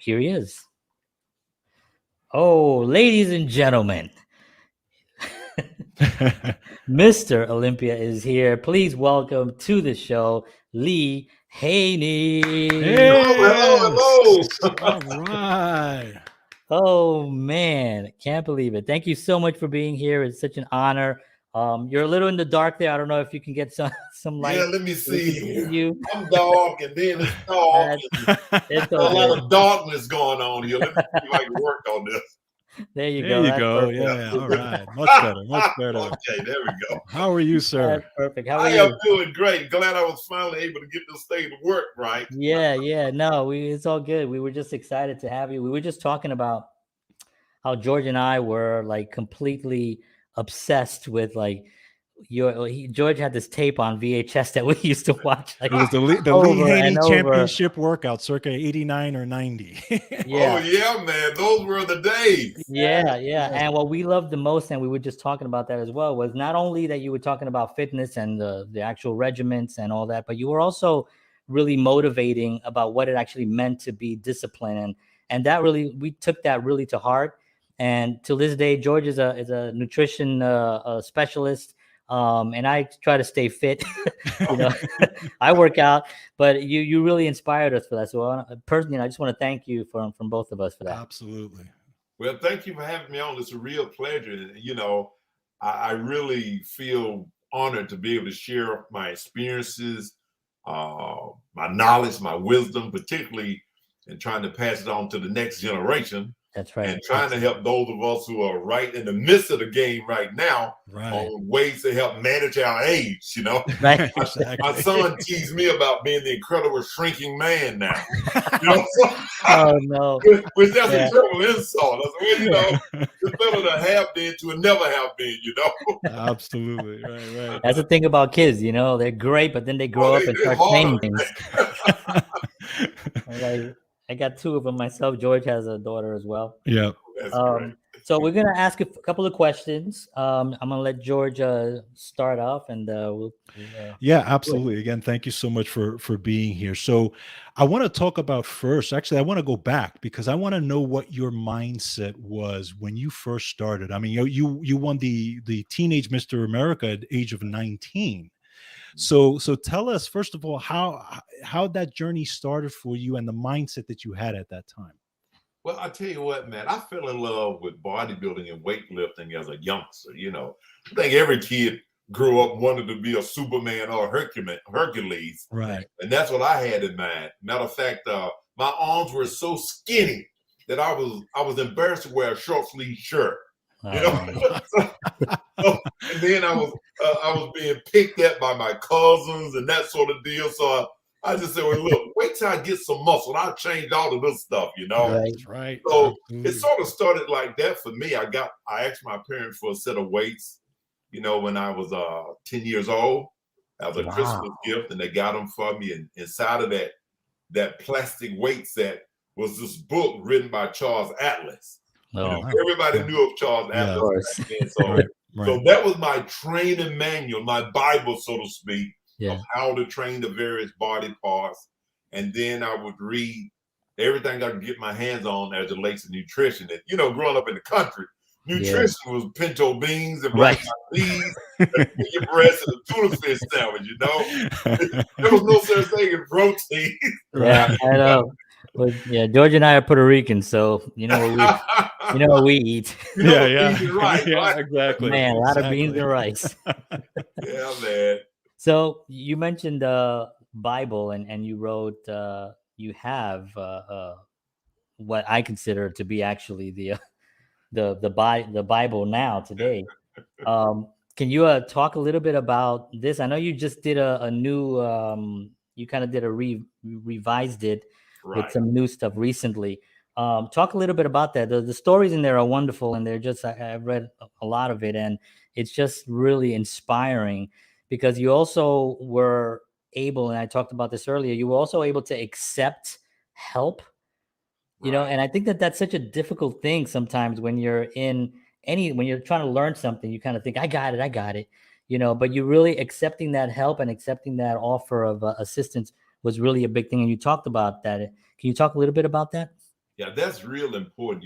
here he is. Oh, ladies and gentlemen, Mr. Olympia is here. Please welcome to the show, Lee Haney. Hey, hello. All right. Oh man, can't believe it. Thank you so much for being here. It's such an honor. You're a little in the dark there. I don't know if you can get some light. Yeah, let me see. You. I'm dark, and then it's dark. It's a lot of darkness going on here. Let me see if I can work on this. There you go. There you go. Perfect. Yeah, all right. Much better. Much better. Okay, there we go. How are you, sir? That's perfect. How are I you? am doing great. Glad I was finally able to get this thing to work right. Yeah. No, it's all good. We were just excited to have you. We were just talking about how George and I were like completely obsessed with like George had this tape on VHS that we used to watch. Like, it was the Lee Haney Championship workout, circa 89 or 90. Yeah. Oh yeah, man, those were the days. Yeah. And what we loved the most, and we were just talking about that as well, was not only that you were talking about fitness and the actual regiments and all that, but you were also really motivating about what it actually meant to be disciplined, and that really, we took that really to heart. And to this day, George is a nutrition specialist. And I try to stay fit. I work out, but you really inspired us for that. So personally, I just want to thank you from both of us for that. Absolutely. Well, thank you for having me on. It's a real pleasure. I really feel honored to be able to share my experiences, my knowledge, my wisdom, particularly in trying to pass it on to the next generation. That's right. And trying to help those of us who are right in the midst of the game right now on ways to help manage our age, Right. My son teased me about being the incredible shrinking man now. Oh, no. Which that's a terrible insult. I said, well, it's better to have been to never have been, Absolutely. Right. That's the thing about kids, they're great, but then they grow up and start saying things. I got two of them myself. George has a daughter as well. Yeah. So we're going to ask a couple of questions. I'm going to let George start off, and we'll. Yeah, absolutely. Again, thank you so much for being here. So I want to talk about first, actually, I want to go back because I want to know what your mindset was when you first started. I mean, you won the Teenage Mr. America at the age of 19. So tell us, first of all, how that journey started for you and the mindset that you had at that time. Well, I tell you what, man, I fell in love with bodybuilding and weightlifting as a youngster. I think every kid grew up wanted to be a Superman or Hercules. Right. And that's what I had in mind. Matter of fact, my arms were so skinny that I was embarrassed to wear a short sleeve shirt. And then I was being picked at by my cousins and that sort of deal. So I just said, well, look, wait till I get some muscle. I'll change all of this stuff, Right. So it sort of started like that for me. I asked my parents for a set of weights, when I was 10 years old as a Christmas gift, and they got them for me. And inside of that plastic weight set was this book written by Charles Atlas. Everybody knew of Charles Atlas back then. So that was my training manual, my Bible, so to speak, of how to train the various body parts. And then I would read everything I could get my hands on as it relates to nutrition. And, growing up in the country, nutrition was pinto beans and black eyed peas, your breast and a tuna fish sandwich, There was no such thing as protein. Yeah, I know. But George and I are Puerto Rican, so what we eat. Right, exactly. Man, a lot of beans and rice. Yeah, man. So you mentioned Bible, and you wrote you have what I consider to be actually the Bible now today. Can you talk a little bit about this? I know you just did a new you kind of did revised it with some new stuff recently. Talk a little bit about that. The stories in there are wonderful, and they're just, I've read a lot of it, and it's just really inspiring because you also were able, and I talked about this earlier, you were also able to accept help, and I think that's such a difficult thing sometimes when you're when you're trying to learn something, you kind of think, I got it, but you really accepting that help and accepting that offer of assistance was really a big thing. And you talked about that. Can you talk a little bit about that? Yeah, that's real important,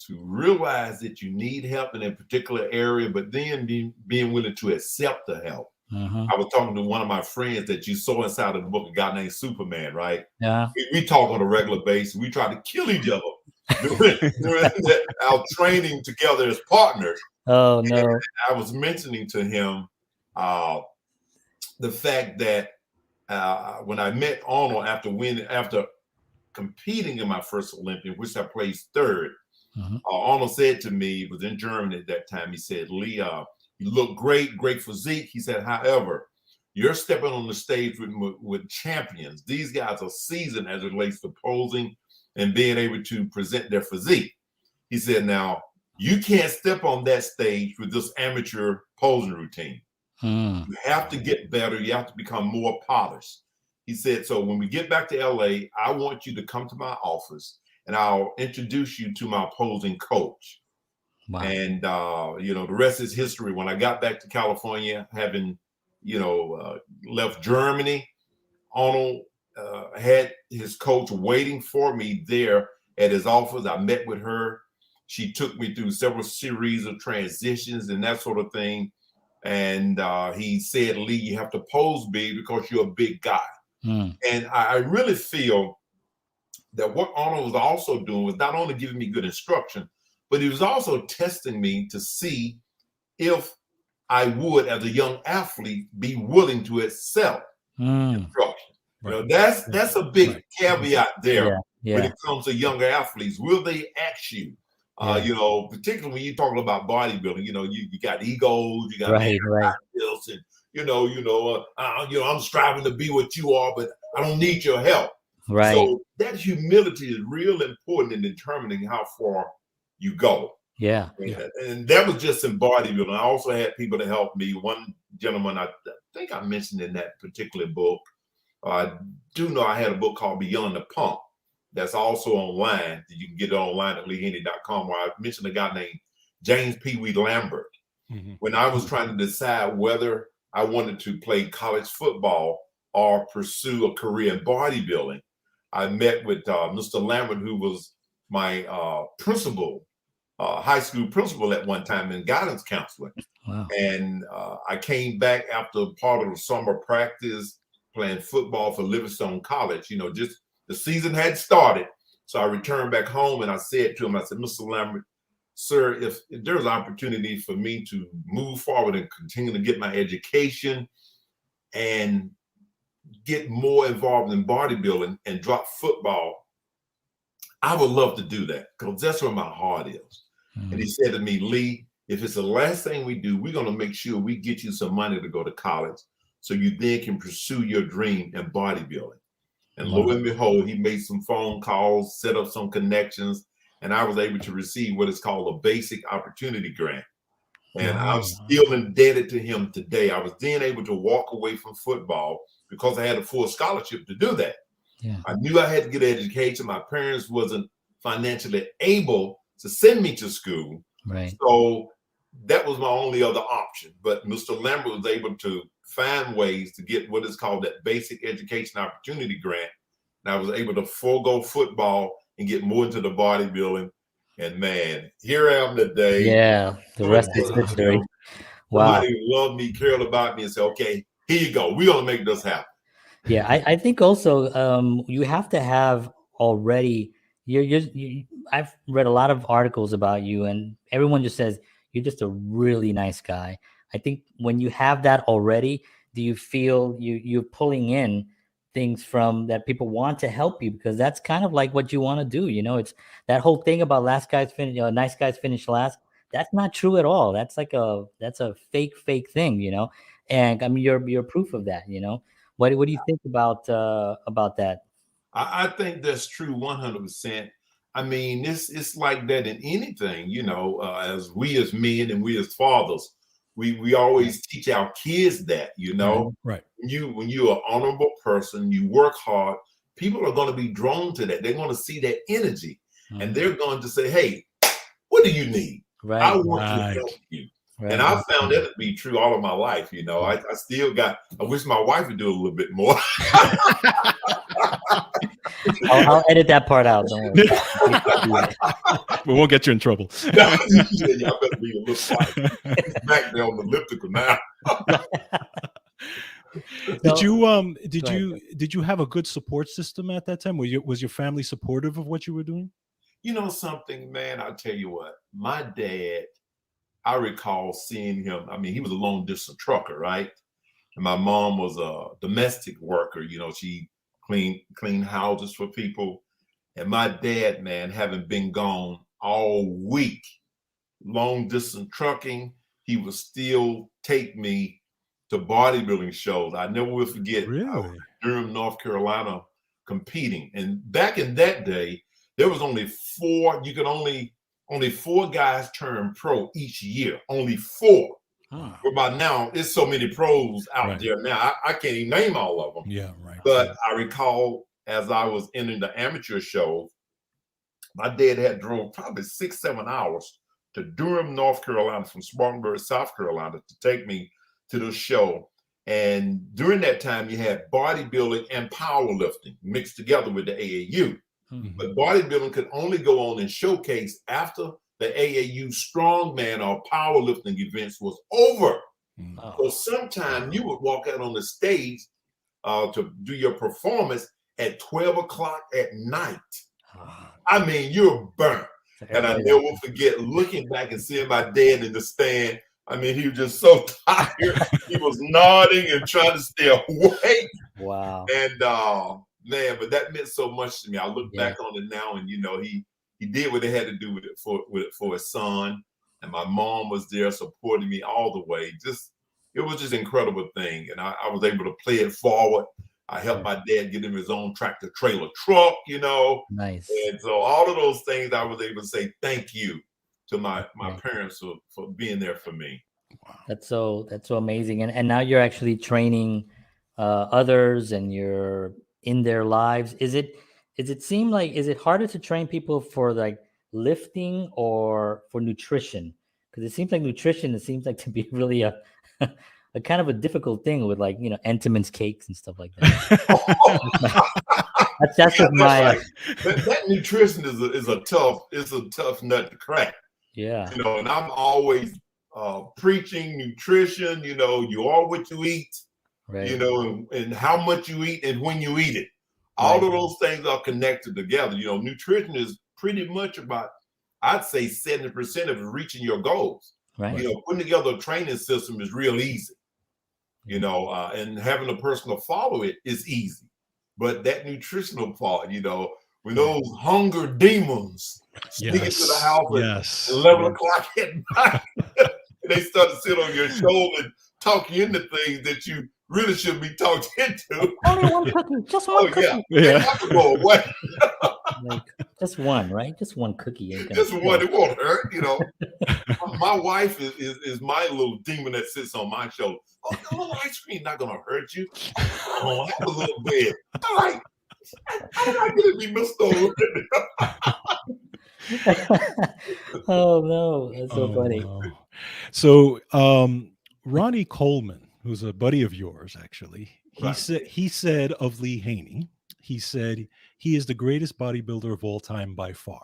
to realize that you need help in a particular area, but then being willing to accept the help. I was talking to one of my friends that you saw inside of the book, a guy named Superman, right? Yeah. We talk on a regular basis. We try to kill each other during our training together as partners. Oh no. And I was mentioning to him the fact that when I met Arnold after competing in my first Olympia, which I placed third, Arnold said to me, it was in Germany at that time, he said, Lee, you look great physique. He said, however, you're stepping on the stage with champions. These guys are seasoned as it relates to posing and being able to present their physique. He said, now, you can't step on that stage with this amateur posing routine. You have to get better. You have to become more polished. He said, so when we get back to LA, I want you to come to my office and I'll introduce you to my posing coach. Wow. And, the rest is history. When I got back to California, having, left Germany, Arnold had his coach waiting for me there at his office. I met with her. She took me through several series of transitions and that sort of thing. And he said, Lee, you have to pose big because you're a big guy. And I really feel that what Arnold was also doing was not only giving me good instruction, but he was also testing me to see if I would, as a young athlete, be willing to accept instruction. Right. That's a big caveat there when it comes to younger athletes. Will they ask you? Particularly when you're talking about bodybuilding, you got egos, you got this, and I'm striving to be what you are, but I don't need your help. Right. So that humility is real important in determining how far you go. Yeah. And that was just in bodybuilding. I also had people to help me. One gentleman, I think I mentioned in that particular book, I do know I had a book called Beyond the Pump. That's also online. You can get it online at leehaney.com, where I mentioned a guy named James Pee Wee Lambert. When I was trying to decide whether I wanted to play college football or pursue a career in bodybuilding, I met with Mr. Lambert, who was my principal, high school principal at one time and guidance counselor. Wow. And I came back after part of the summer practice playing football for Livingstone College. Just the season had started. So I returned back home and I said to him, I said, Mr. Lambert, sir, if there's an opportunity for me to move forward and continue to get my education and get more involved in bodybuilding and drop football, I would love to do that because that's where my heart is. And he said to me, Lee, if it's the last thing we do, we're going to make sure we get you some money to go to college so you then can pursue your dream in bodybuilding. And lo and behold, he made some phone calls, set up some connections, and I was able to receive what is called a basic opportunity grant. And I'm still indebted to him today. I was then able to walk away from football because I had a full scholarship to do that. Yeah. I knew I had to get an education. My parents wasn't financially able to send me to school. Right. So that was my only other option. But Mr. Lambert was able to find ways to get what is called that basic education opportunity grant. And I was able to forego football and get more into the bodybuilding. And man, here I am today. Yeah, the rest is history. Wow. Somebody who loved me, cared about me, and said, okay, here you go. We're going to make this happen. Yeah, I think also you have to have already, I've read a lot of articles about you, and everyone just says, you're just a really nice guy. I think when you have that already, do you feel you're pulling in things from that people want to help you, because that's kind of like what you want to do. It's that whole thing about nice guys finish last. That's not true at all. That's a fake thing, and I mean, you're proof of that. What do you think about that? I think that's true 100%. I mean, it's like that in anything, as we as men and we as fathers, we always teach our kids that, right. When you're an honorable person, you work hard, people are going to be drawn to that. They're going to see that energy and they're going to say, hey, what do you need? Right. I want to help you. Right. And I found that to be true all of my life. I still I wish my wife would do a little bit more. I'll edit that part out. Don't worry. We won't get you in trouble. Yeah, y'all better be a little quiet. He's back there on the elliptical now. Did you have a good support system at that time? Was your family supportive of what you were doing? You know something, man, I'll tell you what. My dad, I recall seeing him. I mean, he was a long distance trucker, right? And my mom was a domestic worker. You know, she cleaned houses for people. And my dad, man, having been gone all week, long distance trucking, he would still take me to bodybuilding shows. I never will forget. Really? I was in Durham, North Carolina, competing. And back in that day, there was only four guys turn pro each year. Only four. Huh. But by now, it's so many pros out there now. I can't even name all of them. Yeah, right. But I recall as I was entering the amateur show, my dad had drove probably 6-7 hours to Durham, North Carolina, from Spartanburg, South Carolina, to take me to the show. And during that time, you had bodybuilding and powerlifting mixed together with the AAU. Mm-hmm. But bodybuilding could only go on and showcase after the AAU strongman or powerlifting events was over. Oh. So sometimes you would walk out on the stage to do your performance at 12 o'clock at night. I mean, you're burnt. And I never will forget looking back and seeing my dad in the stand. I mean, he was just so tired. He was nodding and trying to stay awake. Wow. And man, but that meant so much to me. I look back on it now, and you know, he did what he had to do with it for his son. And my mom was there supporting me all the way. It was just an incredible thing. And I was able to play it forward. I helped my dad get him his own tractor trailer truck, you know. Nice. And so all of those things, I was able to say thank you to my parents for being there for me. Wow. That's so amazing. And now you're actually training others, and you're in their lives. Is it harder to train people for like lifting or for nutrition? Because it seems like nutrition, it seems like to be really a kind of a difficult thing with, like, you know, Entenmann's cakes and stuff like that. that's my that nutrition is a tough nut to crack. Yeah. You know, and I'm always preaching nutrition. You know, you are what you eat. Right. You know, and how much you eat and when you eat it. All of those things are connected together. You know, nutrition is pretty much about, I'd say 70% of reaching your goals. Right. You know, putting together a training system is real easy. You know, and having a person to follow it is easy. But that nutritional part, you know, when those hunger demons sneak into the house at 11 o'clock at night, they start to sit on your shoulder and talk you into things that you really should be talked into. Only one cookie, just one cookie. Yeah. Have to go away. Like, just one, right? Just one cookie. Just one, it won't hurt, you know. My wife is my little demon that sits on my shoulder. Oh, a little ice cream not gonna hurt you. Oh, have a little bit. All right. I don't like it to be mistold. Oh no, that's so funny. No. So Ronnie Coleman, who's a buddy of yours, actually, he said of Lee Haney, he said he is the greatest bodybuilder of all time by far.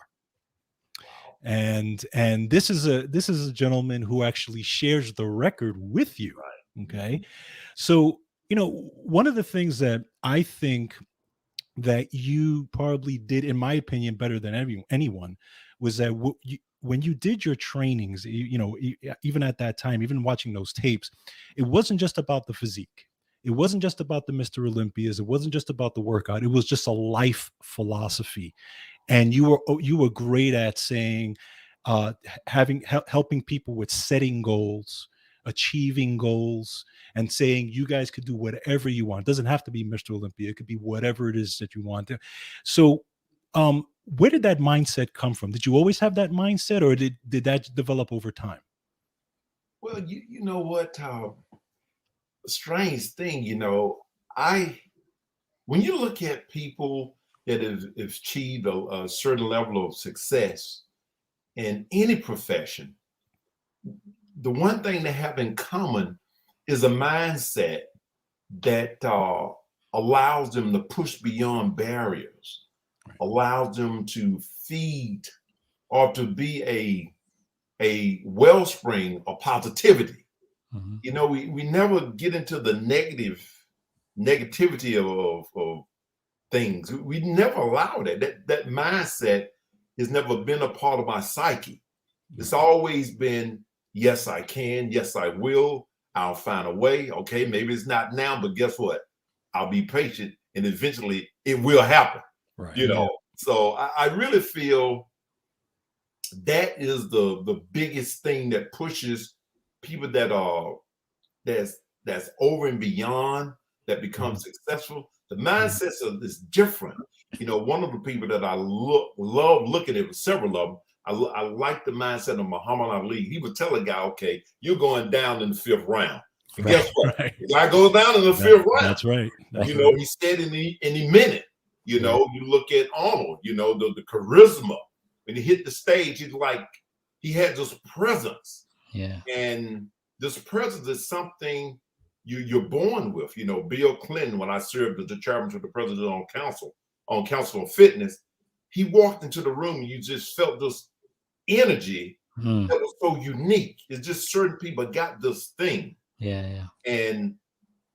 And this is a gentleman who actually shares the record with you. Right. Okay. So, you know, one of the things that I think that you probably did, in my opinion, better than anyone, was that when you did your trainings, you know, even at that time, even watching those tapes, it wasn't just about the physique. It wasn't just about the Mr. Olympias. It wasn't just about the workout. It was just a life philosophy. And you were great at saying, helping people with setting goals, achieving goals, and saying you guys could do whatever you want. It doesn't have to be Mr. Olympia. It could be whatever it is that you want to. So where did that mindset come from? Did you always have that mindset, or did that develop over time? Well, you know what? Strange thing, you know, when you look at people that have achieved a certain level of success in any profession, the one thing they have in common is a mindset that allows them to push beyond barriers. allows them to feed or to be a wellspring of positivity. Mm-hmm. You know, we never get into the negativity of things. We never allow that mindset has never been a part of my psyche. It's always been, yes, I can, yes, I will, I'll find a way. Okay, maybe it's not now, but guess what? I'll be patient and eventually it will happen. Right. You know, so I really feel that is the biggest thing that pushes people that are that's over and beyond, that become successful. The mindset is different. You know, one of the people that I love looking at, several of them, I like the mindset of Muhammad Ali. He would tell a guy, okay, you're going down in the 5th round. And guess what? Right. The guy goes down in the 5th round. That's right. You know, he said in the minute. You know, you look at Arnold, you know, the charisma. When he hit the stage, he's like, he had this presence. Yeah. And this presence is something you're born with. You know, Bill Clinton, when I served as the chairman to the president on council on fitness, he walked into the room and you just felt this energy that was so unique. It's just certain people got this thing. Yeah. And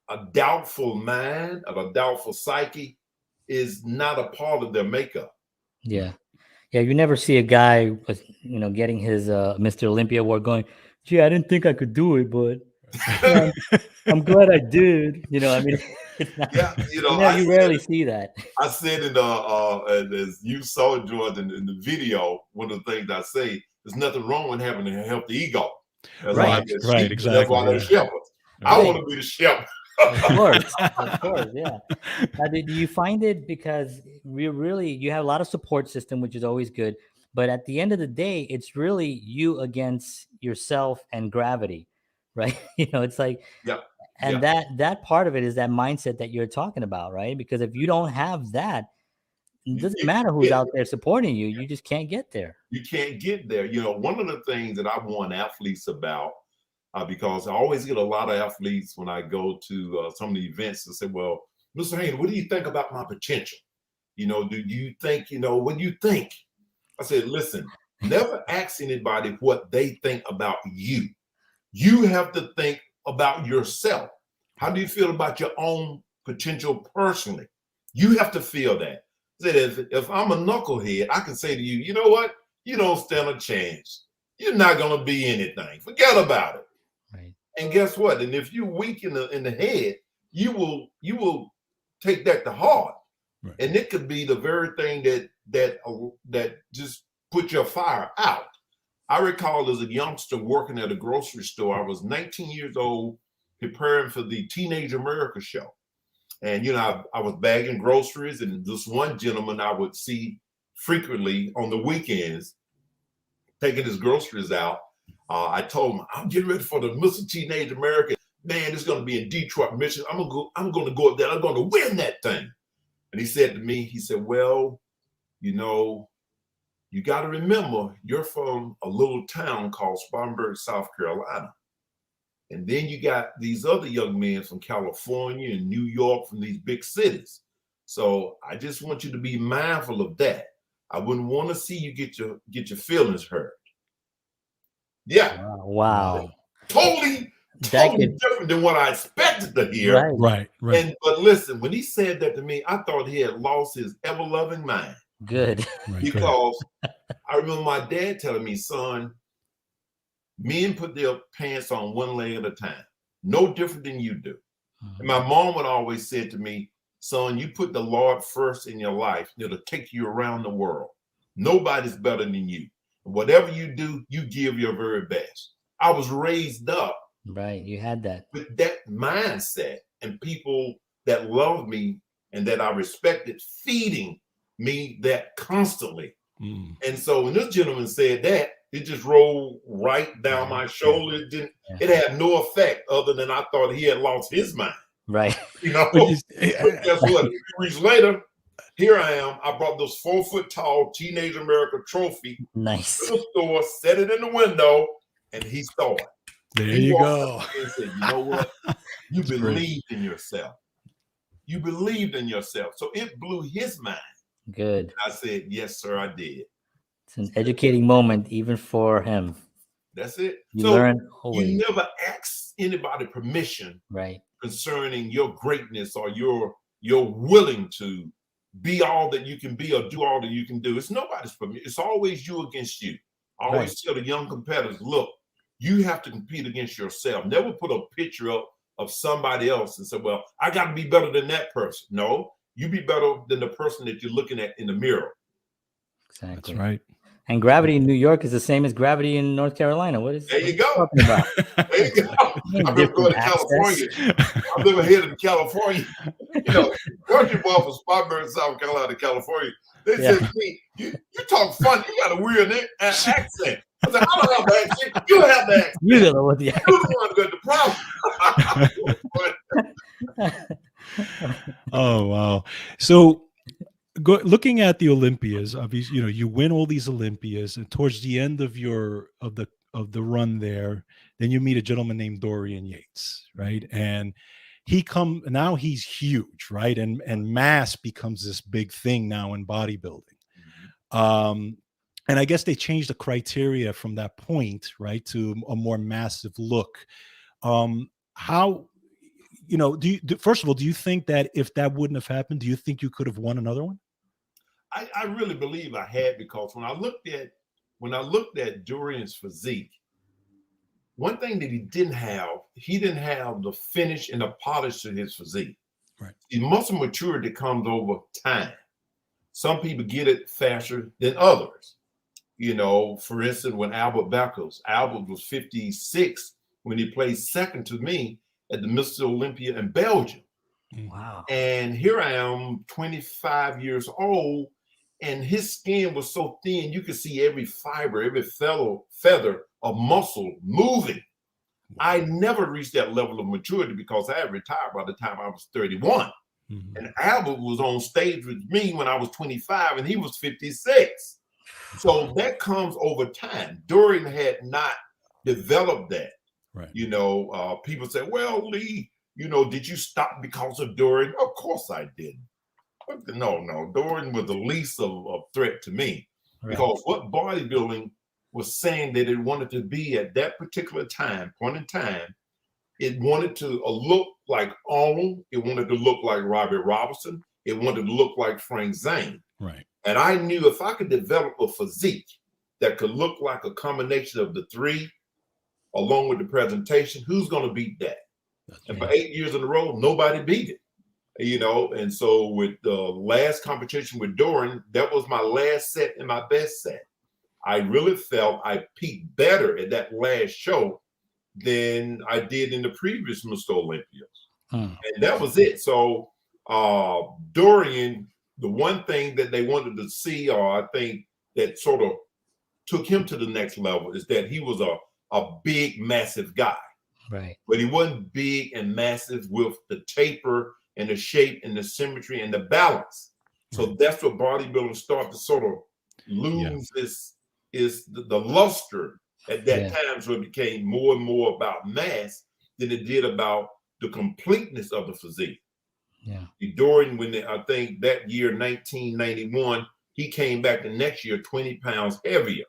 a doubtful mind, of a doubtful psyche is not a part of their makeup. Yeah. You never see a guy with, you know, getting his Mr. Olympia award going, gee, I didn't think I could do it, but I'm glad I did. You know, I mean, it's not, you know, you rarely see that. I said it as you saw it, Jordan, in the video. One of the things I say, there's nothing wrong with having a healthy ego. Right, exactly. That's why they're shepherds. I want to be the shepherd. Of course, yeah. Now, do you find it, because you have a lot of support system, which is always good, but at the end of the day, it's really you against yourself and gravity, right? You know, it's like, that part of it is that mindset that you're talking about, right? Because if you don't have that, it doesn't matter who's out there supporting you, you just can't get there. You can't get there. You know, one of the things that I warn athletes about, because I always get a lot of athletes when I go to some of the events and say, well, Mr. Haney, what do you think about my potential? You know, do you think, you know, what do you think? I said, listen, never ask anybody what they think about you. You have to think about yourself. How do you feel about your own potential personally? You have to feel that. I said, if I'm a knucklehead, I can say to you, you know what? You don't stand a chance. You're not going to be anything. Forget about it. Right. And guess what? And if you're weak in the head, you will take that to heart. Right. And it could be the very thing that just put your fire out. I recall as a youngster working at a grocery store. I was 19 years old, preparing for the Teenage America show. And, you know, I was bagging groceries, and this one gentleman I would see frequently on the weekends taking his groceries out. I told him, I'm getting ready for the Mr. Teenage America. Man, it's going to be in Detroit, Michigan. I'm going to go up there. I'm going to win that thing. And he said to me, he said, well, you know, you got to remember, you're from a little town called Spartanburg, South Carolina. And then you got these other young men from California and New York, from these big cities. So I just want you to be mindful of that. I wouldn't want to see you get your feelings hurt. Yeah. Wow. Totally different than what I expected to hear. Right. But listen, when he said that to me, I thought he had lost his ever-loving mind. Good. Because I remember my dad telling me, son, men put their pants on one leg at a time. No different than you do. And my mom would always say to me, son, you put the Lord first in your life, it'll take you around the world. Nobody's better than you. Whatever you do, you give your very best. I was raised up. Right. You had that. With that mindset, and people that love me and that I respected feeding me that constantly. And so when this gentleman said that, it just rolled right down my shoulder. It had no effect other than I thought he had lost his mind. Right. You know, but guess what? A few weeks later, here I am. I brought this 4-foot tall Teenage America trophy to the store, set it in the window, and he saw it. There you go. And said, you know what? You believed in yourself. You believed in yourself. So it blew his mind. Good. I said, yes, sir, I did. It's an educating moment, even for him. That's it. You So learn you always. never ask anybody permission Right. concerning your greatness, or you're willing to be all that you can be or do all that you can do. It's nobody's permission. It's always you against you. I always tell the young competitors, look, you have to compete against yourself. Never put a picture up of somebody else and say, well, I got to be better than that person. No, you be better than the person that you're looking at in the mirror. Exactly. That's right. And gravity in New York is the same as gravity in North Carolina. What is? There you what go. Talking about? There you go. I've been going to California. I've never here in California. You know, country boy from Spartanburg, South Carolina, to California. They said to me, you talk funny. You got a weird accent. I said, I don't have the accent. You don't have the accent. You don't know what the accent. You're the one who got the problem. Oh, wow. So looking at the Olympias, obviously, you know, you win all these Olympias, and towards the end of the run there, then you meet a gentleman named Dorian Yates, right? And now he's huge, right? And mass becomes this big thing now in bodybuilding. And I guess they changed the criteria from that point, right, to a more massive look. How, you know, first of all, do you think that if that wouldn't have happened, do you think you could have won another one? I really believe I had, because when I looked at Dorian's physique, one thing that he didn't have the finish and the polish to his physique. Right. The muscle maturity comes over time. Some people get it faster than others. You know, for instance, when Albert was 56 when he played second to me at the Mr. Olympia in Belgium. Wow. And here I am, 25 years old, and his skin was so thin, you could see every fiber, every feather of muscle moving. I never reached that level of maturity because I had retired by the time I was 31. Mm-hmm. And Albert was on stage with me when I was 25 and he was 56. So that comes over time. Dorian had not developed that. Right. You know, people say, well, Lee, you know, did you stop because of Dorian? Of course I didn't. No. Dorian was the least of threat to me. Right. Because what bodybuilding was saying that it wanted to be at that particular point in time, it wanted to look like Arnold. It wanted to look like Robbie Robinson. It wanted to look like Frank Zane. Right. And I knew if I could develop a physique that could look like a combination of the three, along with the presentation, who's going to beat that? And for 8 years in a row, nobody beat it. You know, and so with the last competition with Dorian, that was my last set and my best set. I really felt I peaked better at that last show than I did in the previous Mr. Olympias. And that was it. So Dorian, the one thing that they wanted to see, or I think that sort of took him to the next level, is that he was a big, massive guy. Right. But he wasn't big and massive with the taper and the shape and the symmetry and the balance. So that's what bodybuilding started to sort of lose the luster at that time. So it became more and more about mass than it did about the completeness of the physique. Yeah. Dorian, I think that year, 1991, he came back the next year 20 pounds heavier,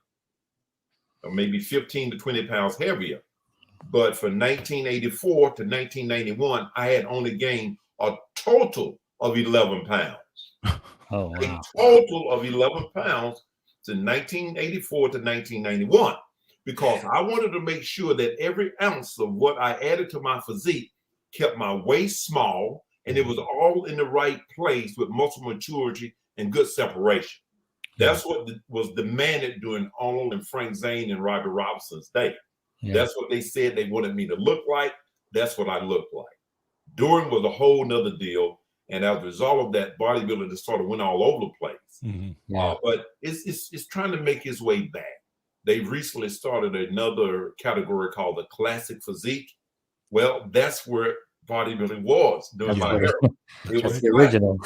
or maybe 15 to 20 pounds heavier. But from 1984 to 1991, I had only gained a total of 11 pounds. Oh, wow. A total of 11 pounds to 1984 to 1991, because I wanted to make sure that every ounce of what I added to my physique kept my waist small, and it was all in the right place with muscle maturity and good separation. That's what was demanded during Arnold and Frank Zane and Robbie Robinson's day. Yeah. That's what they said they wanted me to look like. That's what I looked like. Dorian was a whole nother deal. And as a result of that, bodybuilding just sort of went all over the place. Mm-hmm. Yeah. But it's trying to make its way back. They've recently started another category called the classic physique. Well, that's where bodybuilding was during my era. It was the original.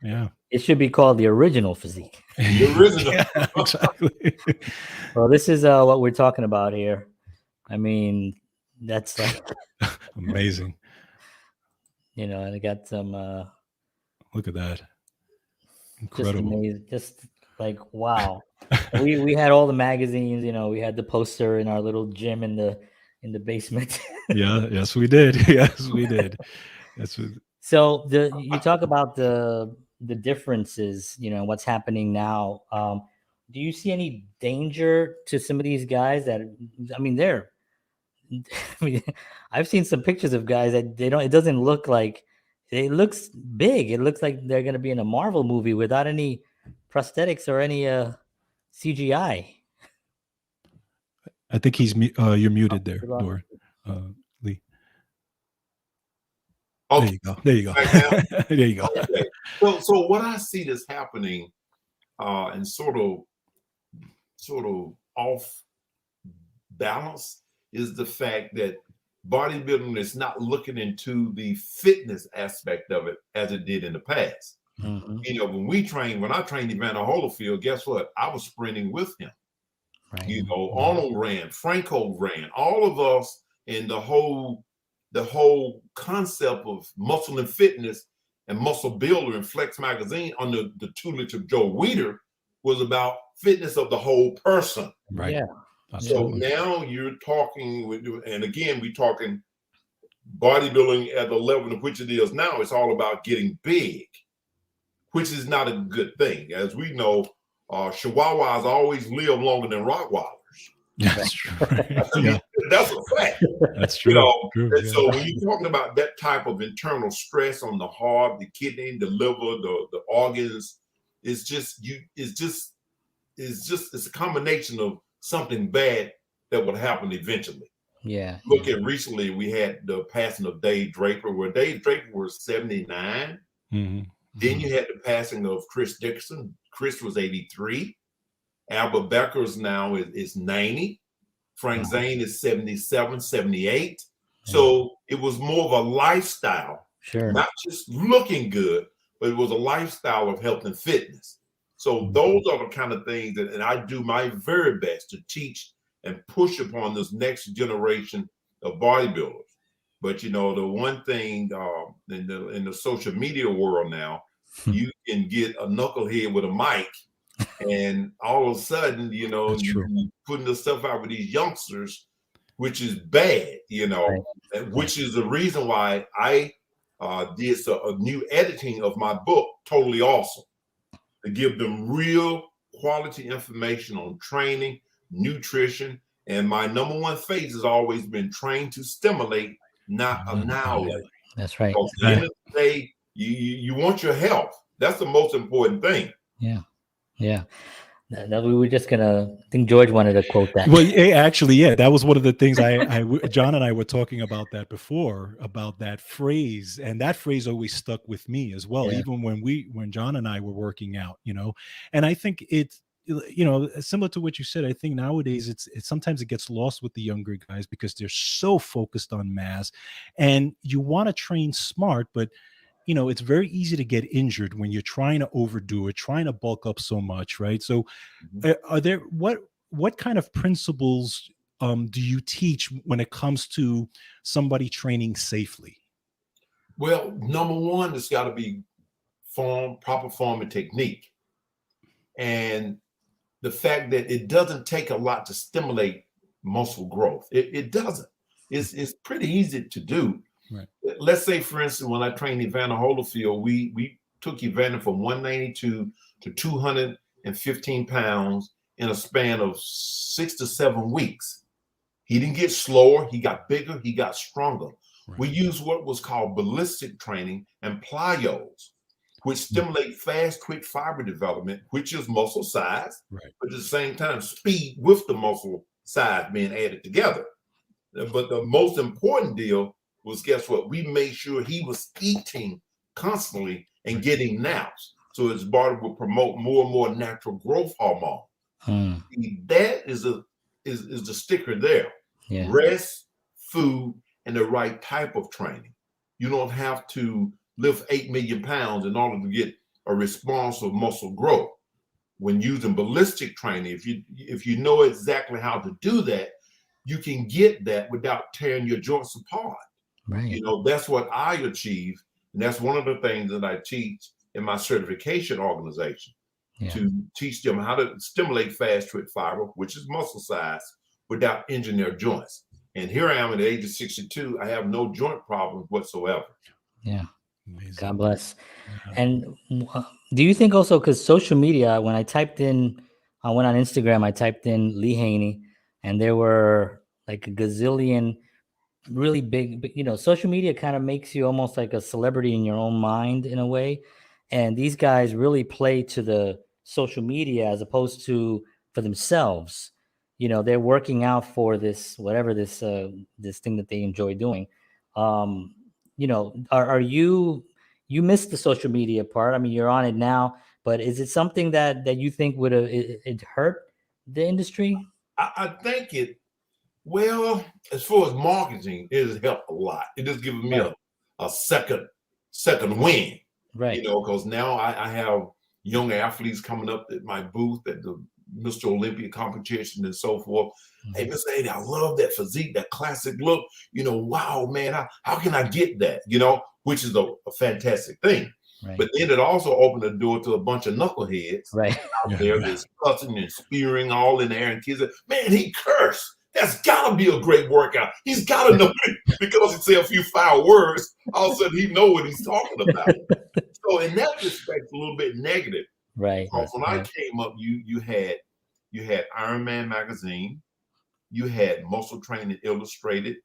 Yeah. It should be called the original physique. The original. Yeah, exactly. Well, this is what we're talking about here. I mean, that's like amazing. You know, and I got some. Look at that. Incredible. amazing. Just like, wow. We had all the magazines, we had the poster in our little gym in the basement. Yeah. Yes, we did. Yes, we did. That's what, So you talk about the differences, what's happening now. Do you see any danger to some of these guys that, I mean, I mean, I've seen some pictures of guys that it doesn't look like, it looks big. It looks like they're going to be in a Marvel movie without any prosthetics or any CGI. I think you're muted there, Dor. Lee. Okay. There you go. There you go. There you go. Okay. So what I see that's happening, and sort of off balance, is the fact that bodybuilding is not looking into the fitness aspect of it as it did in the past. Mm-hmm. When I trained Evander Holyfield, guess what? I was sprinting with him. Right. Arnold ran, Franco ran, all of us, and the whole concept of Muscle and Fitness and Muscle Builder and Flex Magazine under the tutelage of Joe Weider was about fitness of the whole person. Right. Yeah. So now you're talking, and again, we're talking bodybuilding at the level of which it is now. It's all about getting big, which is not a good thing. As we know, Chihuahuas always live longer than Rottweilers. That's true. Yeah. That's a fact. That's true. True, and so when you're talking about that type of internal stress on the heart, the kidney, the liver, the organs, it's a combination of something bad that would happen eventually. Yeah. Look at recently, we had the passing of Dave Draper, where Dave Draper was 79. Mm-hmm. Then you had the passing of Chris Dickerson. Chris was 83. Albert Beckers now is 90. Frank Zane is 77, 78. So it was more of a lifestyle, not just looking good, but it was a lifestyle of health and fitness. So those are the kind of things that, and I do my very best to teach and push upon this next generation of bodybuilders. But the one thing in the social media world now, you can get a knucklehead with a mic, and all of a sudden, you're putting the stuff out with these youngsters, which is bad, which is the reason why I did a new editing of my book, TotaLee Awesome, to give them real quality information on training, nutrition, and my number one phase has always been train to stimulate, not annihilate. That's right. At the end of the day, you want your health. That's the most important thing. Yeah. Yeah. We were just gonna. I think George wanted to quote that. Well, actually, yeah, that was one of the things John and I were talking about that before, about that phrase, and that phrase always stuck with me as well. Yeah. Even when John and I were working out, and I think it's similar to what you said. I think nowadays it's sometimes it gets lost with the younger guys because they're so focused on mass, and you want to train smart, but it's very easy to get injured when you're trying to overdo it, trying to bulk up so much, right? So are there, what kind of principles do you teach when it comes to somebody training safely? Well, number one, it's got to be proper form and technique. And the fact that it doesn't take a lot to stimulate muscle growth. It doesn't. It's pretty easy to do. Right. Let's say, for instance, when I trained Evander Holyfield, we took Evander from 192 to 215 pounds in a span of 6 to 7 weeks. He didn't get slower. He got bigger. He got stronger. Right. We used what was called ballistic training and plyos, which stimulate fast, quick fiber development, which is muscle size, right, but at the same time, speed with the muscle size being added together. But the most important deal was, guess what? We made sure he was eating constantly and getting naps. So his body would promote more and more natural growth hormone. That is the sticker there. Yeah. Rest, food, and the right type of training. You don't have to lift 8 million pounds in order to get a response of muscle growth. When using ballistic training, if you know exactly how to do that, you can get that without tearing your joints apart. Right. That's what I achieve. And that's one of the things that I teach in my certification organization Yeah. to teach them how to stimulate fast twitch fiber, which is muscle size, without engineered joints. And here I am at the age of 62. I have no joint problems whatsoever. Yeah. Amazing. God bless. Yeah. And do you think also, because social media, when I went on Instagram, I typed in Lee Haney, and there were like a gazillion really big, social media kind of makes you almost like a celebrity in your own mind in a way. And these guys really play to the social media as opposed to for themselves. They're working out for this, whatever this thing that they enjoy doing. Are you missed the social media part? I mean, you're on it now, but is it something that you think would have it hurt the industry? I think well, as far as marketing, it has helped a lot. It just gives me a second win, right? Because now I have young athletes coming up at my booth at the Mr. Olympia competition and so forth. Mm-hmm. Hey, Mr. Haney, I love that physique, that classic look. Wow, man, how can I get that? Which is a fantastic thing. Right. But then it also opened the door to a bunch of knuckleheads out there that's cussing and spearing all in the air. And kids say, man, he cursed. That's got to be a great workout. He's got to know it because he said a few foul words. All of a sudden, he know what he's talking about. So in that respect, a little bit negative. Right. Because when I came up, you had Iron Man magazine, you had Muscle Training Illustrated,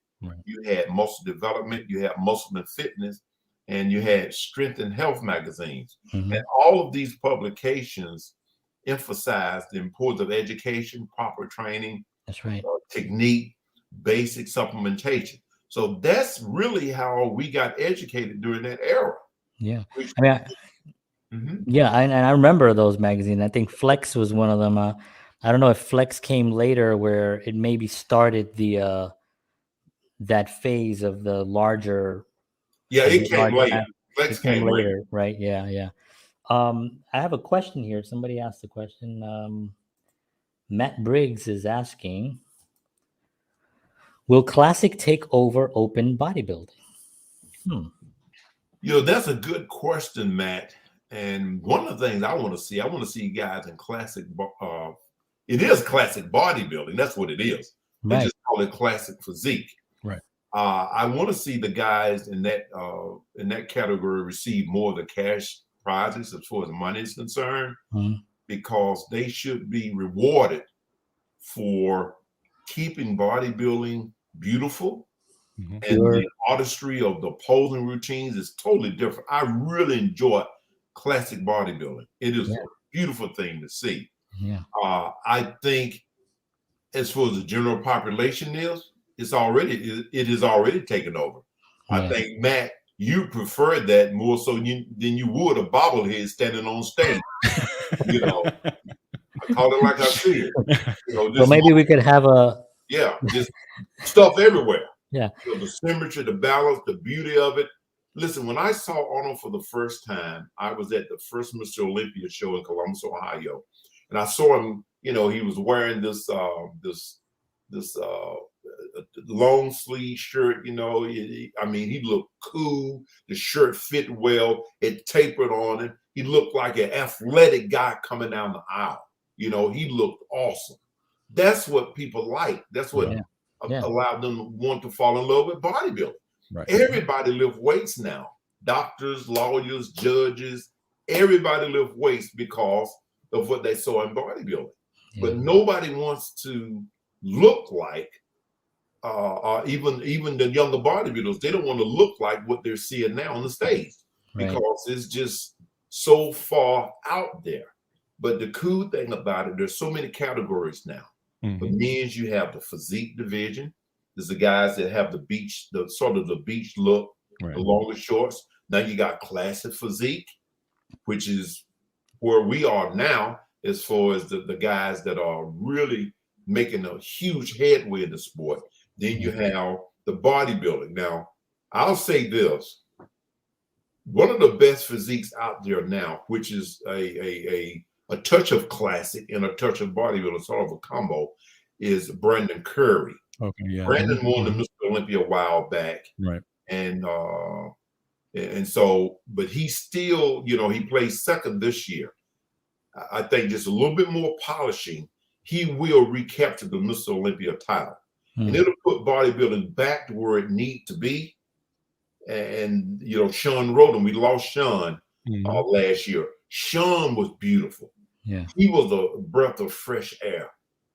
you had Muscle Development, you had Muscle and Fitness, and you had Strength and Health magazines. Mm-hmm. And all of these publications emphasized the importance of education, proper training. That's right. Technique, basic supplementation. So that's really how we got educated during that era. Yeah. Yeah. And I remember those magazines. I think Flex was one of them. I don't know if Flex came later where it maybe started the that phase of the larger. Yeah, it came later. Flex came later. Right. Yeah. Yeah. I have a question here. Somebody asked the question. Matt Briggs is asking, will Classic take over open bodybuilding? That's a good question, Matt. And one of the things I want to see you guys in Classic. It is Classic bodybuilding. That's what it is. They just call it Classic physique. Right. I want to see the guys in that category receive more of the cash prizes as far as money is concerned, because they should be rewarded for keeping bodybuilding beautiful. And the artistry of the posing routines is totally different. I really enjoy Classic bodybuilding. It is a beautiful thing to see. Yeah. I think as far as the general population is, it is already taken over. Yeah. I think, Matt, you prefer that more so than you would a bobblehead standing on stage. I call it like I see it. Well, maybe we could have just stuff everywhere. Yeah. The symmetry, the balance, the beauty of it. Listen, when I saw Arnold for the first time, I was at the first Mr. Olympia show in Columbus, Ohio, and I saw him. He was wearing this long sleeve shirt. He looked cool. The shirt fit well. It tapered on him. He looked like an athletic guy coming down the aisle. He looked awesome. That's what people like. That's what allowed them to want to fall in love with bodybuilding. Right. Everybody lifts weights now. Doctors, lawyers, judges, everybody lifts weights because of what they saw in bodybuilding. Yeah. But nobody wants to look like, even the younger bodybuilders, they don't want to look like what they're seeing now on the stage, because it's just so far out there. But the cool thing about it, there's so many categories now. For men's, you have the physique division. There's the guys that have the beach look, the longer shorts. Now you got classic physique, which is where we are now as far as the guys that are really making a huge headway in the sport. Then you have the bodybuilding. Now, I'll say this. One of the best physiques out there now, which is a touch of classic and a touch of bodybuilding, sort of a combo, is Brandon Curry. Okay, yeah. Brandon won the Mr. Olympia a while back. Right. And And so, but he still, he plays second this year. I think just a little bit more polishing, he will recapture the Mr. Olympia title. And it'll put bodybuilding back to where it needs to be. And, Sean Roden, we lost Sean last year. Sean was beautiful. Yeah. He was a breath of fresh air,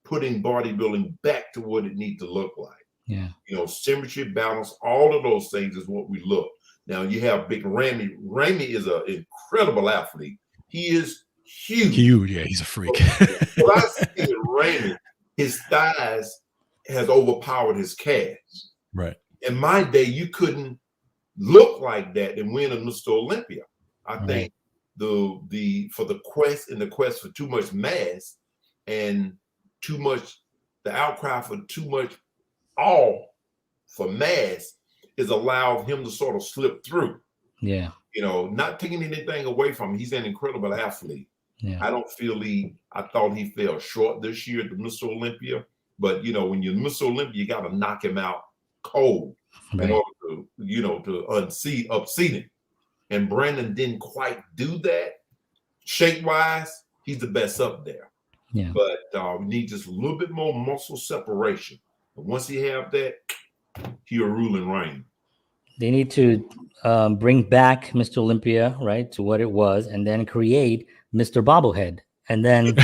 putting bodybuilding back to what it needs to look like. Yeah. Symmetry, balance, all of those things is what we look. Now you have big Ramy. Ramy is an incredible athlete. He is huge. Huge, yeah, he's a freak. What I see in Ramy, his thighs has overpowered his calves. Right. In my day, you couldn't look like that and win a Mr. Olympia. I think the quest for too much mass and too much, the outcry for too much all for mass is allowed him to sort of slip through. Yeah. Not taking anything away from him. He's an incredible athlete. Yeah. I thought he fell short this year at the Mr. Olympia. But when you're Mr. Olympia, you got to knock him out cold in order to upseat him. And Brandon didn't quite do that. Shape-wise, he's the best up there. Yeah. But we need just a little bit more muscle separation. And once he have that, he'll rule and reign. They need to bring back Mr. Olympia, right, to what it was, and then create Mr. Bobblehead. And then, and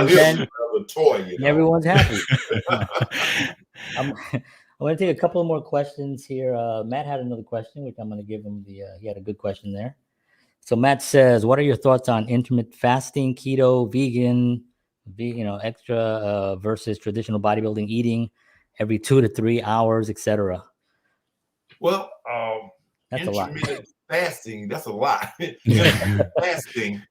then a toy, everyone's happy. I'm going to take a couple more questions here. Matt had another question, which I'm going to give him he had a good question there. So Matt says, what are your thoughts on intermittent fasting, keto, vegan, extra versus traditional bodybuilding, eating every 2 to 3 hours, etc.? Well, that's a lot. Fasting, that's a lot. Fasting,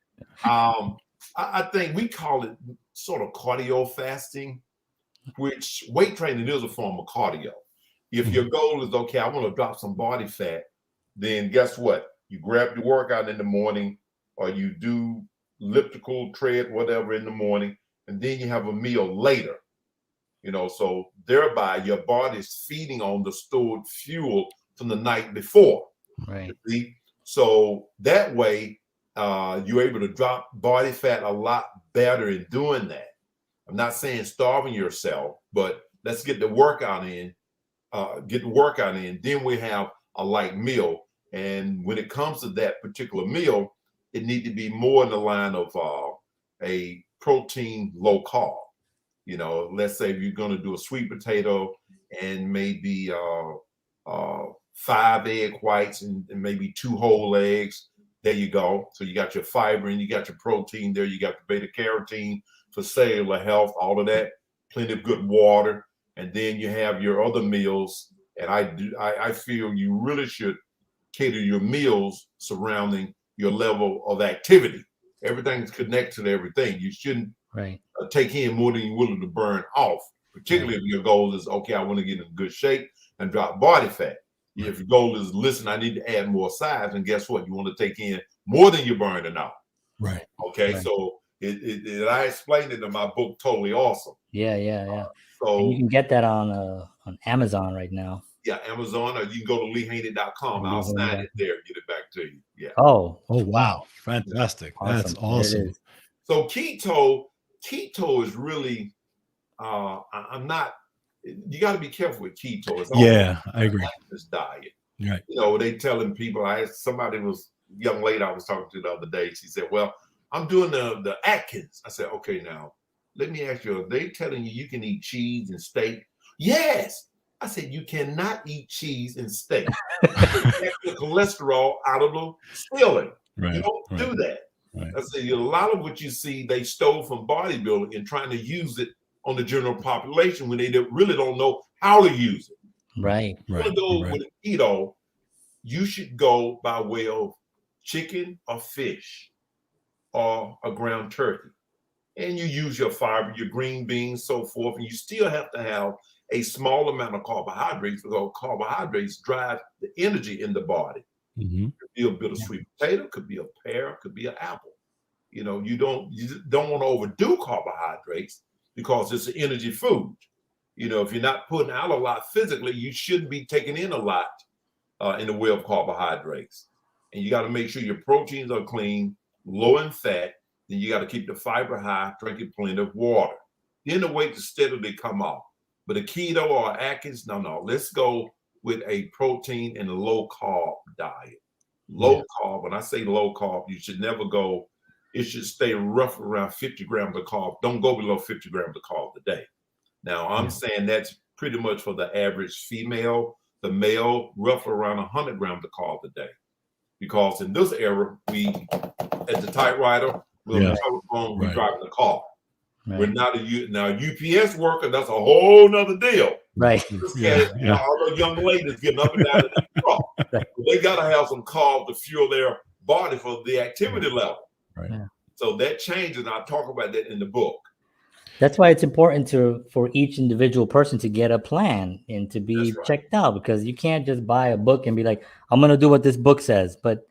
I think we call it sort of cardio fasting, which weight training is a form of cardio. If your goal is, okay, I want to drop some body fat, then guess what? You grab your workout in the morning, or you do elliptical, tread, whatever in the morning, and then you have a meal later. So thereby your body's feeding on the stored fuel from the night before. Right. So that way, you're able to drop body fat a lot better in doing that. I'm not saying starving yourself, but let's get the workout in. Then we have a light meal. And when it comes to that particular meal, it needs to be more in the line of a protein low carb. Let's say if you're going to do a sweet potato and maybe 5 egg whites and maybe 2 whole eggs. There you go. So you got your fiber and you got your protein there. You got the beta carotene for cellular health, all of that. Plenty of good water. And then you have your other meals. And I feel you really should cater your meals surrounding your level of activity. Everything's connected to everything. You shouldn't take in more than you're willing to burn off, particularly if your goal is, okay, I want to get in good shape and drop body fat. If your goal is, listen, I need to add more size, and guess what? You want to take in more than you're burning off. Right. Okay. Right. So I explained it in my book, TotaLee Awesome. Yeah. So and you can get that on Amazon right now. Yeah, Amazon, or you can go to LeeHaney.com. I'll sign it there and get it back to you. Yeah. Oh wow. Fantastic. Awesome. That's awesome. So keto is really, I'm not, you got to be careful with keto. It's I agree. This diet. Right. They telling people, young lady I was talking to the other day, she said, well, I'm doing the Atkins. I said, okay, now, let me ask you, are they telling you can eat cheese and steak? Yes. I said, you cannot eat cheese and steak. Take the cholesterol out of the skillet. Right. You don't do that. Right. I said, a lot of what you see, they stole from bodybuilding and trying to use it on the general population when they really don't know how to use it. Right. If you want to go with keto, you should go by way of chicken or fish or a ground turkey. And you use your fiber, your green beans, so forth, and you still have to have a small amount of carbohydrates, because carbohydrates drive the energy in the body. Mm-hmm. Could be a bit of sweet potato, could be a pear, could be an apple. You don't want to overdo carbohydrates because it's an energy food. If you're not putting out a lot physically, you shouldn't be taking in a lot in the way of carbohydrates. And you got to make sure your proteins are clean, low in fat. Then you got to keep the fiber high, drinking plenty of water. Then the weight to steadily come off. But a keto or Atkins, no. Let's go with a protein and a low carb diet. Low carb, when I say low carb, you should never go, it should stay rough around 50 grams of carb. Don't go below 50 grams of carb a day. Now, I'm saying that's pretty much for the average female. The male, rough around 100 grams of carb a day. Because in this era, we, as a typewriter, we're on the telephone, we're driving the car. Right. We're not now UPS worker, that's a whole nother deal. Right. All the young ladies getting up and down in the truck. Right. They gotta have some carbs to fuel their body for the activity level. Right. Yeah. So that changes, and I talk about that in the book. That's why it's important for each individual person to get a plan and to be checked out, because you can't just buy a book and be like, I'm going to do what this book says. But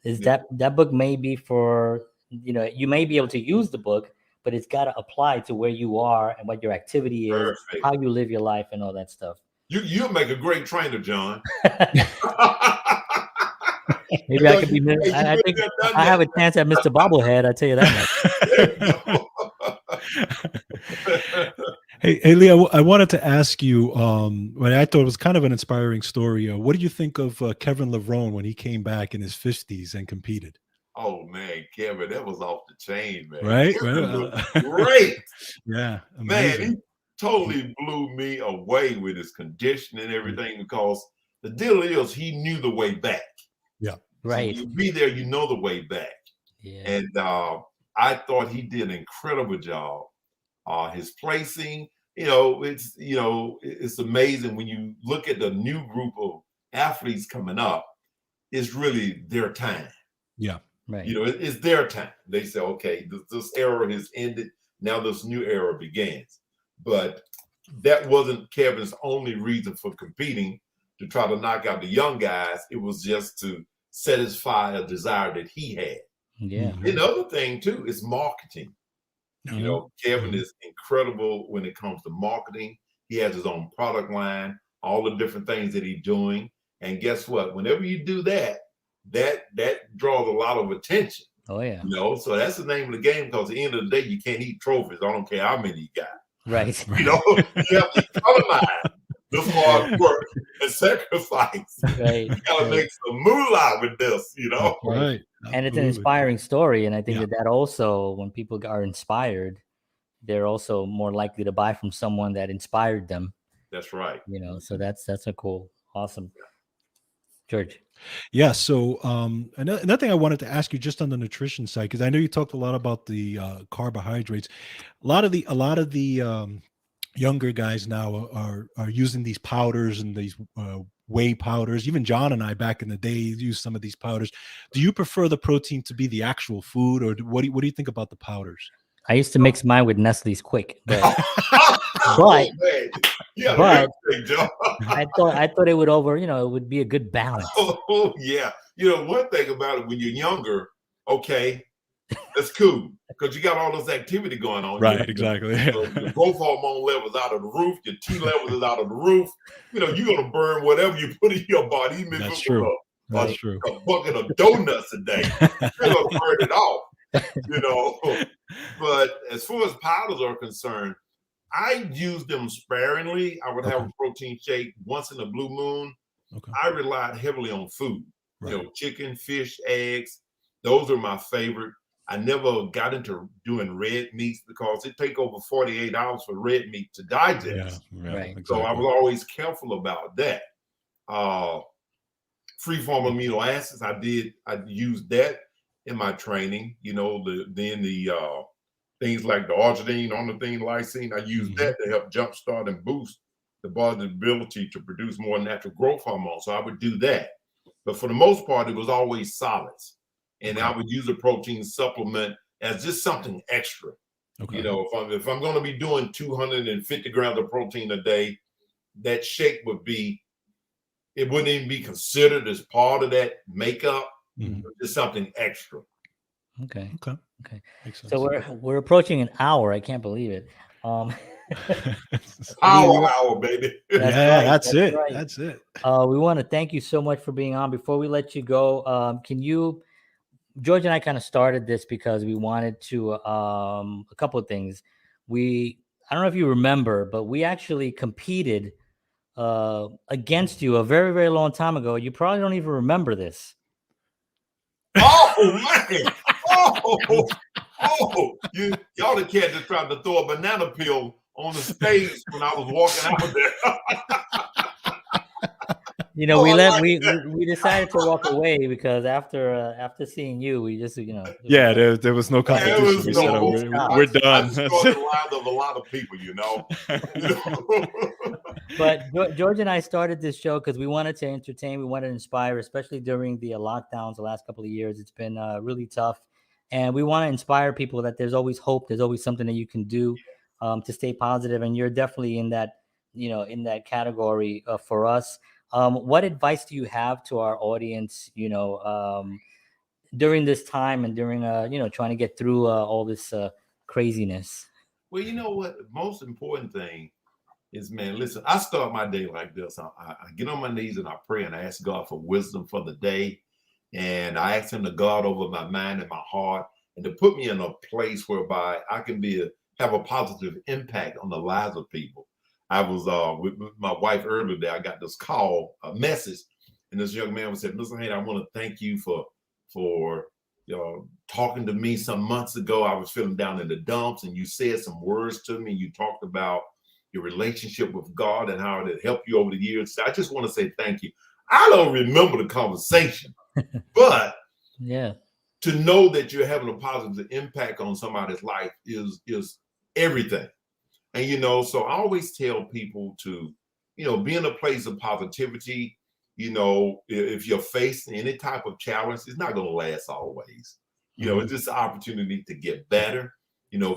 that book may be for, you may be able to use the book, but it's got to apply to where you are and what your activity is, how you live your life and all that stuff. You'll make a great trainer, John. Maybe I could be. I think I have a chance at Mr. Bobblehead. I tell you that much. Hey, Lee, I wanted to ask you. What I thought it was kind of an inspiring story. What do you think of Kevin Levrone when he came back in his 50s and competed? Oh man, Kevin, that was off the chain, man. Right? Great. Yeah, amazing. Man, he totally blew me away with his condition and everything, because the deal is he knew the way back. Yeah. Right. So you be there, you know the way back. Yeah. And I thought he did an incredible job. His placing, it's amazing when you look at the new group of athletes coming up. It's really their time. Yeah. Right. It's their time. They say, okay, this era has ended. Now this new era begins. But that wasn't Kevin's only reason for competing, to try to knock out the young guys. It was just to satisfy a desire that he had. Yeah. And the other thing too is marketing. Kevin is incredible when it comes to marketing. He has his own product line, all the different things that he's doing. And guess what? Whenever you do that draws a lot of attention. Oh yeah. So that's the name of the game, because at the end of the day, you can't eat trophies. I don't care how many you got. Right. You have to colonize this hard work and sacrifice. Right. You gotta make some moolah with this, Right. And it's an inspiring story. And I think that also, when people are inspired, they're also more likely to buy from someone that inspired them. That's right. So that's a cool, awesome. George. Yeah. So another thing I wanted to ask you, just on the nutrition side, because I know you talked a lot about the carbohydrates. A lot of the younger guys now are using these powders and these whey powders. Even John and I back in the day used some of these powders. Do you prefer the protein to be the actual food, or what do you think about the powders? I used to mix mine with Nestle's Quick, but I thought it would it would be a good balance. Oh yeah. One thing about it, when you're younger, okay, that's cool, because you got all this activity going on. Right, exactly. Your growth hormone levels out of the roof, your T levels is out of the roof. You're gonna burn whatever you put in your body. Even That's true. That's true. A bucket of donuts a day, you're gonna burn it off. But as far as powders are concerned, I use them sparingly. I would have a protein shake once in a blue moon. Okay. I relied heavily on food. Chicken, fish, eggs. Those are my favorite. I never got into doing red meats, because it take over 48 hours for red meat to digest. Yeah, right. Exactly. So I was always careful about that. Free-form amino acids, I used that in my training. The things like the arginine, ornithine, lysine, I use that to help jumpstart and boost the body's ability to produce more natural growth hormone. So I would do that. But for the most part, it was always solids. And I would use a protein supplement as just something extra. Okay. If I'm going to be doing 250 grams of protein a day, that shake it wouldn't even be considered as part of that makeup. Just something extra. Okay. Makes sense. So we're approaching an hour. I can't believe it. Hour, baby. That's it. Right. That's it. We want to thank you so much for being on. Before we let you go, George and I kind of started this because we wanted to, a couple of things. I don't know if you remember, but we actually competed against you a very, very long time ago. You probably don't even remember this. Oh, man. Y'all the cat that tried to throw a banana peel on the stage when I was walking out there. You know, we decided to walk away because after seeing you, we just, you know. There was no competition. We said, we're done. I destroyed the lives of a lot of people, you know. But George and I started this show because we wanted to entertain, we wanted to inspire, especially during the lockdowns the last couple of years. It's been really tough. And we want to inspire people that there's always hope. There's always something that you can do to stay positive. And you're definitely in that, in that category for us. What advice do you have to our audience, during this time and during, trying to get through all this craziness? Well, you know what? The most important thing is, man, listen, I start my day like this. I get on my knees and I pray and I ask God for wisdom for the day. And I ask him to guard over my mind and my heart and to put me in a place whereby I can have a positive impact on the lives of people. I was with my wife earlier today. I got this a message, and this young man said, "Mr. Haney, I want to thank you for talking to me some months ago. I was feeling down in the dumps, and you said some words to me. You talked about your relationship with God and how it helped you over the years. So I just want to say thank you." I don't remember the conversation, but to know that you're having a positive impact on somebody's life is everything. And, so I always tell people to, be in a place of positivity. If you're facing any type of challenge, it's not going to last always. It's just an opportunity to get better,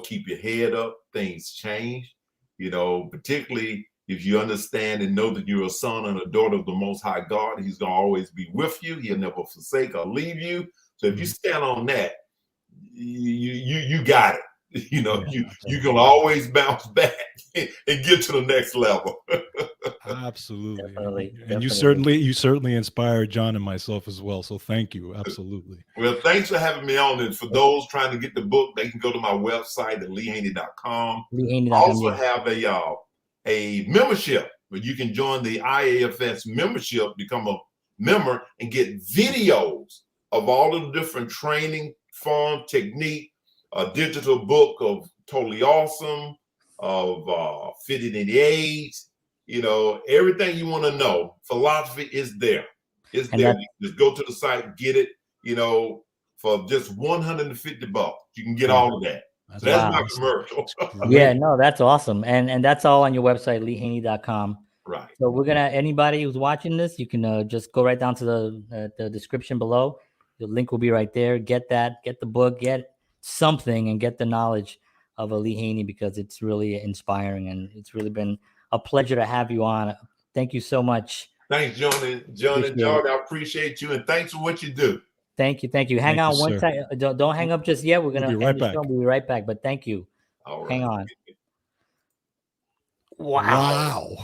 keep your head up. Things change, particularly if you understand and know that you're a son and a daughter of the Most High God. He's going to always be with you. He'll never forsake or leave you. So if you stand on that, you got it. You can always bounce back and get to the next level. Absolutely. Definitely. And you certainly inspired John and myself as well. So thank you. Absolutely. Well, thanks for having me on. And for those trying to get the book, they can go to my website at leehaney.com. I also have a membership where you can join the IAFS membership, become a member, and get videos of all of the different training, form, technique, a digital book of TotaLee Awesome, of Fitted in the Age, everything you want to know. Philosophy is there. It's there. You just go to the site, get it, for just $150. You can get all of that. So that's my commercial. No, that's awesome. And that's all on your website, leehaney.com. Right. So anybody who's watching this, you can just go right down to the description below. The link will be right there. Get the book, get something, and get the knowledge of Lee Haney, because it's really inspiring, and it's really been a pleasure to have you on. Thank you so much. Thanks, John and George. I appreciate you, and thanks for what you do. Thank you. Hang on one second. Don't hang up just yet. We're gonna be right back. We'll be right back. But thank you. All right. Hang on. Wow.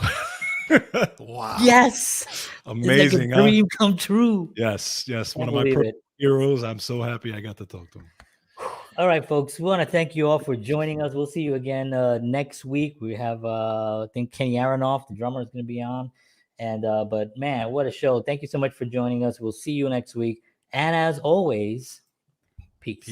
Wow. Yes. Amazing. It's like a dream come true. Yes. One of my heroes. I'm so happy I got to talk to him. All right, folks. We want to thank you all for joining us. We'll see you again next week. We have I think Kenny Aronoff, the drummer, is going to be on. And but man, what a show. Thank you so much for joining us. We'll see you next week. And as always, peace.